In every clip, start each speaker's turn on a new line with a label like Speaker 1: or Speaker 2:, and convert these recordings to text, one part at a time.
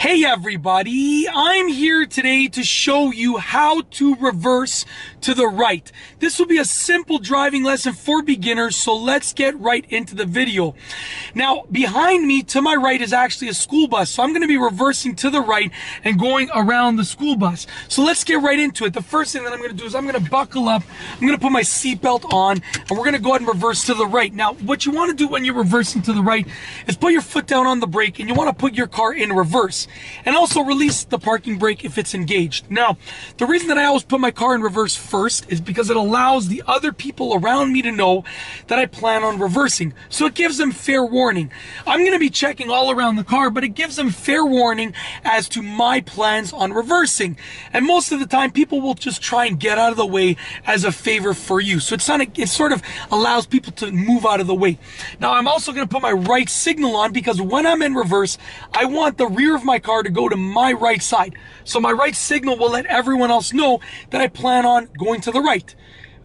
Speaker 1: Hey everybody, I'm here today to show you how to reverse to the right. This will be a simple driving lesson for beginners, so let's get right into the video. Now, behind me to my right is actually a school bus, so I'm going to be reversing to the right and going around the school bus. So let's get right into it. The first thing that I'm going to do is I'm going to buckle up, I'm going to put my seatbelt on, and we're going to go ahead and reverse to the right. Now, what you want to do when you're reversing to the right is put your foot down on the brake, and you want to put your car in reverse. And also release the parking brake if it's engaged. Now, the reason that I always put my car in reverse first is because it allows the other people around me to know that I plan on reversing. So it gives them fair warning. I'm going to be checking all around the car, but it gives them fair warning as to my plans on reversing. And most of the time, people will just try and get out of the way as a favor for you. So it sort of allows people to move out of the way. Now, I'm also going to put my right signal on because when I'm in reverse, I want the rear of my car to go to my right side. So my right signal will let everyone else know that I plan on going to the right.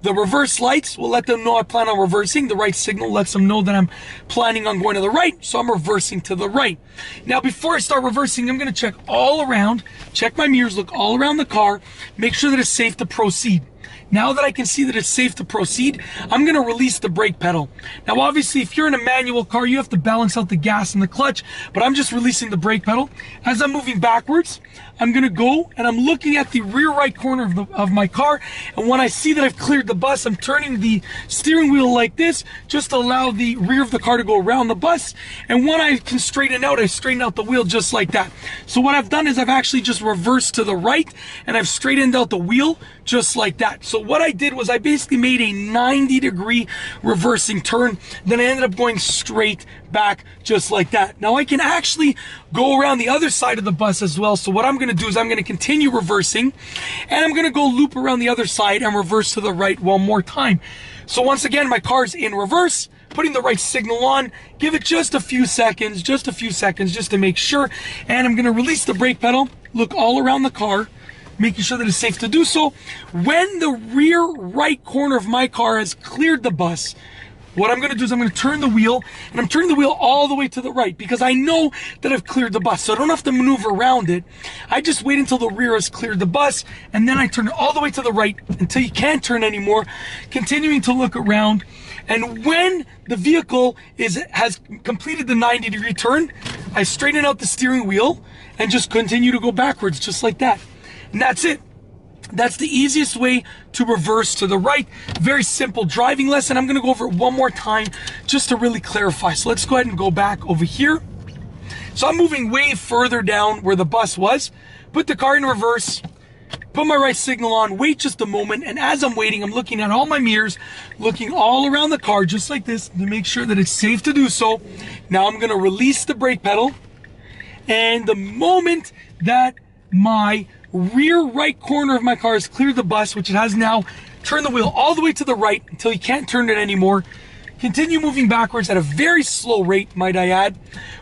Speaker 1: The reverse lights will let them know I plan on reversing. The right signal lets them know that I'm planning on going to the right, so I'm reversing to the right. Now, before I start reversing, I'm going to check all around, check my mirrors, look all around the car, make sure that it's safe to proceed. Now that I can see that it's safe to proceed, I'm going to release the brake pedal. Now, obviously, if you're in a manual car, you have to balance out the gas and the clutch, but I'm just releasing the brake pedal. As I'm moving backwards, I'm going to go and I'm looking at the rear right corner of my car. And when I see that I've cleared the bus, I'm turning the steering wheel like this, just to allow the rear of the car to go around the bus. And when I can straighten out, I straighten out the wheel just like that. So what I've done is I've actually just reversed to the right and I've straightened out the wheel just like that. So what I did was I basically made a 90-degree reversing turn. Then I ended up going straight back just like that. Now I can actually go around the other side of the bus as well. So what I'm going to do is I'm going to continue reversing and I'm going to go loop around the other side and reverse to the right one more time. So once again, my car's in reverse, putting the right signal on, give it just a few seconds just to make sure. And I'm going to release the brake pedal, look all around the car, making sure that it's safe to do so. When the rear right corner of my car has cleared the bus, what I'm going to do is I'm going to turn the wheel, and I'm turning the wheel all the way to the right because I know that I've cleared the bus, so I don't have to maneuver around it. I just wait until the rear has cleared the bus, and then I turn it all the way to the right until you can't turn anymore, continuing to look around. And when the vehicle has completed the 90-degree turn, I straighten out the steering wheel and just continue to go backwards just like that. And that's it. That's the easiest way to reverse to the right. Very simple driving lesson. I'm going to go over it one more time just to really clarify. So let's go ahead and go back over here. So I'm moving way further down where the bus was. Put the car in reverse. Put my right signal on. Wait just a moment. And as I'm waiting, I'm looking at all my mirrors, looking all around the car just like this to make sure that it's safe to do so. Now I'm going to release the brake pedal. And the moment that my rear right corner of my car has cleared the bus, which it has now, turn the wheel all the way to the right until you can't turn it anymore. Continue moving backwards at a very slow rate, might I add.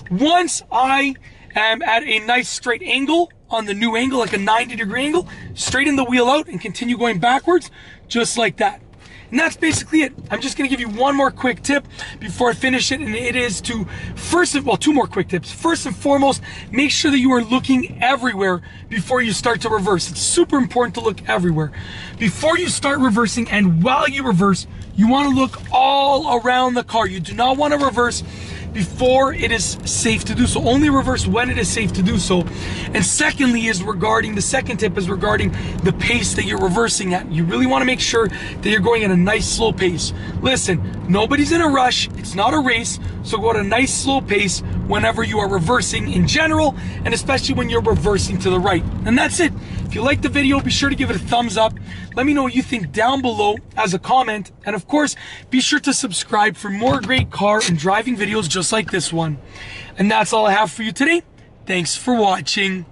Speaker 1: Once I am at a nice straight angle on the new angle, like a 90-degree angle, straighten the wheel out and continue going backwards just like that. And that's basically it. I'm just going to give you one more quick tip before I finish it, and it is to two more quick tips. First and foremost, make sure that you are looking everywhere before you start to reverse. It's super important to look everywhere. Before you start reversing and while you reverse, you want to look all around the car. You do not want to reverse before it is safe to do so. Only reverse when it is safe to do so. And secondly the second tip is regarding the pace that you're reversing at. You really want to make sure that you're going at a nice slow pace. Listen, nobody's in a rush. It's not a race. So go at a nice slow pace whenever you are reversing in general, and especially when you're reversing to the right. And that's it. If you liked the video, be sure to give it a thumbs up. Let me know what you think down below as a comment. And of course, be sure to subscribe for more great car and driving videos just like this one. And that's all I have for you today. Thanks for watching.